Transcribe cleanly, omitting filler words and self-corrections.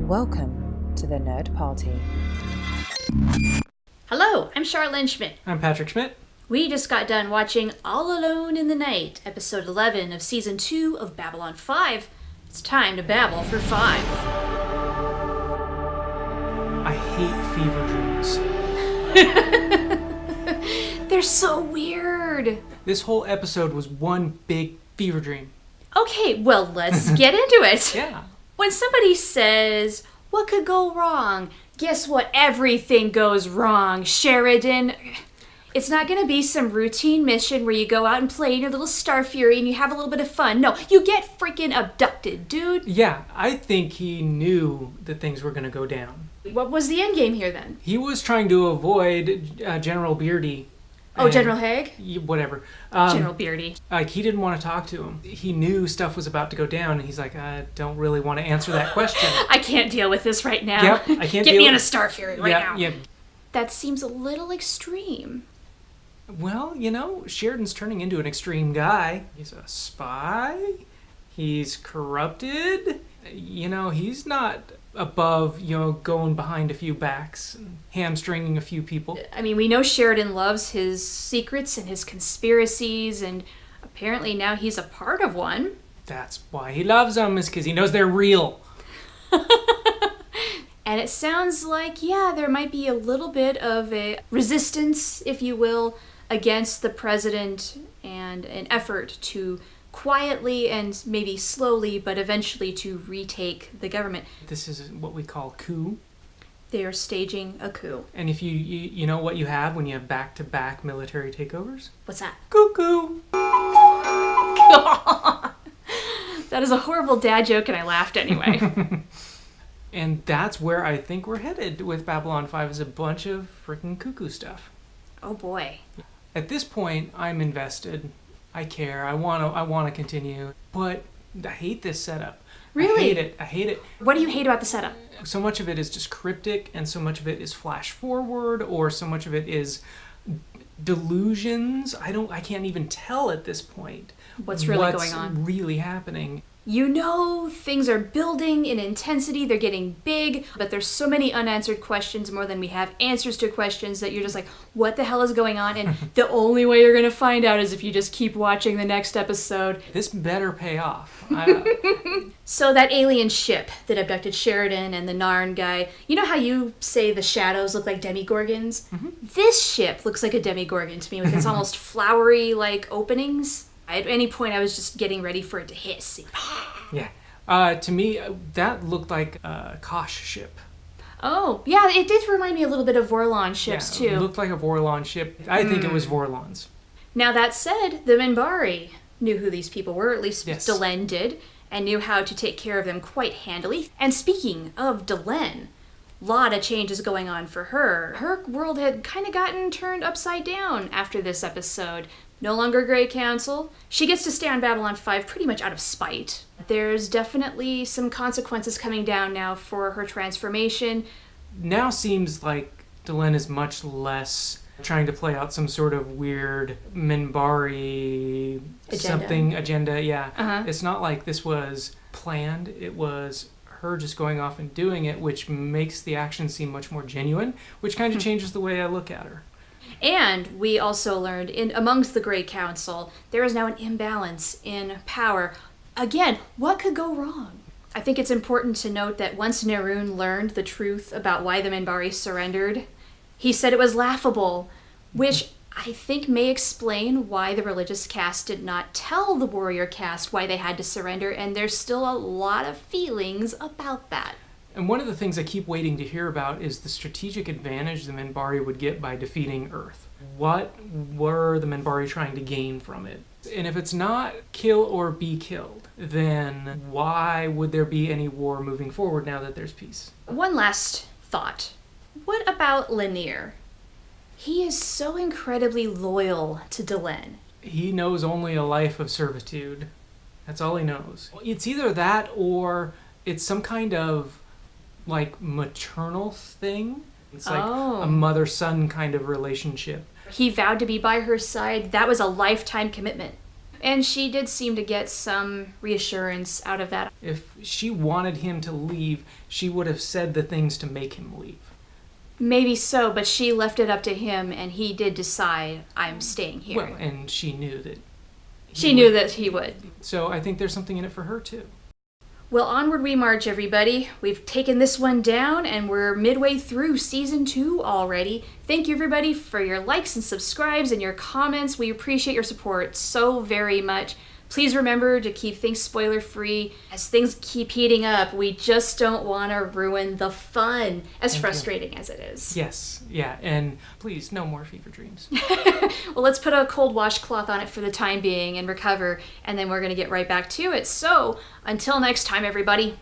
Welcome to the Nerd Party. Hello, I'm Charlotte Schmidt. I'm Patrick Schmidt. We just got done watching All Alone in the Night, episode 11 of season 2 of Babylon 5. It's time to babble for 5. I hate fever dreams. They're so weird. This whole episode was one big fever dream. Okay, well, let's get into it. Yeah. When somebody says, what could go wrong? Guess what? Everything goes wrong, Sheridan. It's not going to be some routine mission where you go out and play in your little Star Fury and you have a little bit of fun. No, you get freaking abducted, dude. Yeah, I think he knew that things were going to go down. What was the end game here then? He was trying to avoid General Beardy. Oh, General Haig? Whatever. General Beardy. Like, he didn't want to talk to him. He knew stuff was about to go down, and he's like, I don't really want to answer that question. I can't deal with this right now. Yep, I can't Get me on a Star Fury right now. Yeah. That seems a little extreme. Well, you know, Sheridan's turning into an extreme guy. He's a spy. He's corrupted. You know, he's not above, going behind a few backs and hamstringing a few people. I mean, we know Sheridan loves his secrets and his conspiracies, and apparently now he's a part of one. That's why he loves them, is because he knows they're real. And it sounds like, there might be a little bit of a resistance, if you will, against the president and an effort to quietly and maybe slowly, but eventually to retake the government. This is what we call coup. They are staging a coup. And if you know what you have when you have back-to-back military takeovers? What's that? Cuckoo! That is a horrible dad joke, and I laughed anyway. And that's where I think we're headed with Babylon 5, is a bunch of freaking cuckoo stuff. Oh boy. At this point, I'm invested. I care. I want to continue. But I hate this setup. Really? I hate it. What do you hate about the setup? So much of it is just cryptic, and so much of it is flash forward, or so much of it is delusions. I can't even tell at this point what's really going on. What's really happening. You know things are building in intensity, they're getting big, but there's so many unanswered questions, more than we have answers to questions, that you're just like, what the hell is going on? And the only way you're going to find out is if you just keep watching the next episode. This better pay off. So that alien ship that abducted Sheridan and the Narn guy, you know how you say the shadows look like demigorgons? Mm-hmm. This ship looks like a demigorgon to me, with its almost flowery, openings. At any point, I was just getting ready for it to hiss. Yeah. To me, that looked like a Kosh ship. Oh, yeah, it did remind me a little bit of Vorlon ships, too. It looked like a Vorlon ship. I think it was Vorlon's. Now, that said, the Minbari knew who these people were, at least yes. Delenn did, and knew how to take care of them quite handily. And speaking of Delenn, a lot of changes going on for her. Her world had kind of gotten turned upside down after this episode. No longer Grey Council. She gets to stay on Babylon 5 pretty much out of spite. There's definitely some consequences coming down now for her transformation. Now seems like Delenn is much less trying to play out some sort of weird Minbari agenda. Yeah. Uh-huh. It's not like this was planned. It was her just going off and doing it, which makes the action seem much more genuine, which kind of changes the way I look at her. And we also learned, amongst the Grey Council, there is now an imbalance in power. Again, what could go wrong? I think it's important to note that once Neroon learned the truth about why the Minbari surrendered, he said it was laughable, which I think may explain why the religious caste did not tell the warrior caste why they had to surrender, and there's still a lot of feelings about that. And one of the things I keep waiting to hear about is the strategic advantage the Minbari would get by defeating Earth. What were the Minbari trying to gain from it? And if it's not kill or be killed, then why would there be any war moving forward now that there's peace? One last thought. What about Lennier? He is so incredibly loyal to Delenn. He knows only a life of servitude. That's all he knows. It's either that or it's some kind of maternal thing. It's like a mother-son kind of relationship. He vowed to be by her side. That was a lifetime commitment. And she did seem to get some reassurance out of that. If she wanted him to leave, she would have said the things to make him leave. Maybe so, but she left it up to him, and he did decide, I'm staying here. Well, and she knew that he would. So I think there's something in it for her, too. Well, onward we march, everybody. We've taken this one down, and we're midway through Season 2 already. Thank you, everybody, for your likes and subscribes and your comments. We appreciate your support so very much. Please remember to keep things spoiler-free. As things keep heating up, we just don't want to ruin the fun, as frustrating as it is. Yes, yeah, and please, no more fever dreams. Well, let's put a cold washcloth on it for the time being and recover, and then we're going to get right back to it. So, until next time, everybody.